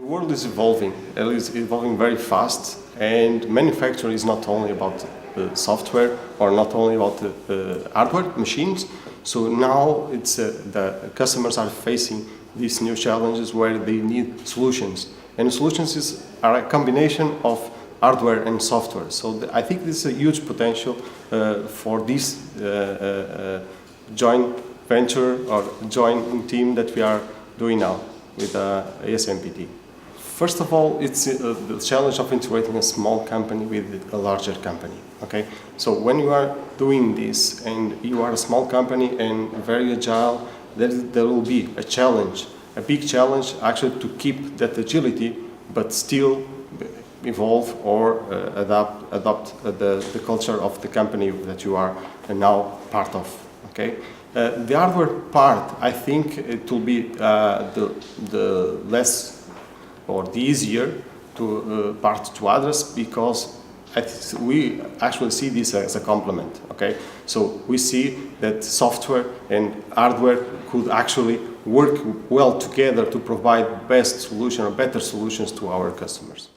The world is evolving. It is evolving very fast, and manufacturing is not only about software or not only about hardware machines. So now the customers are facing these new challenges where they need solutions, and solutions are a combination of hardware and software. So I think this is a huge potential for this joint venture or joint team that we are doing now with ASM. First of all, it's the challenge of integrating a small company with a larger company. Okay, so when you are doing this and you are a small company and very agile, there will be a challenge, a big challenge actually to keep that agility, but still evolve or adopt the culture of the company that you are now part of. Okay, the hardware part, I think it will be the less or the easier to part to address, because we actually see this as a complement. Okay, so we see that software and hardware could actually work well together to provide best solution or better solutions to our customers.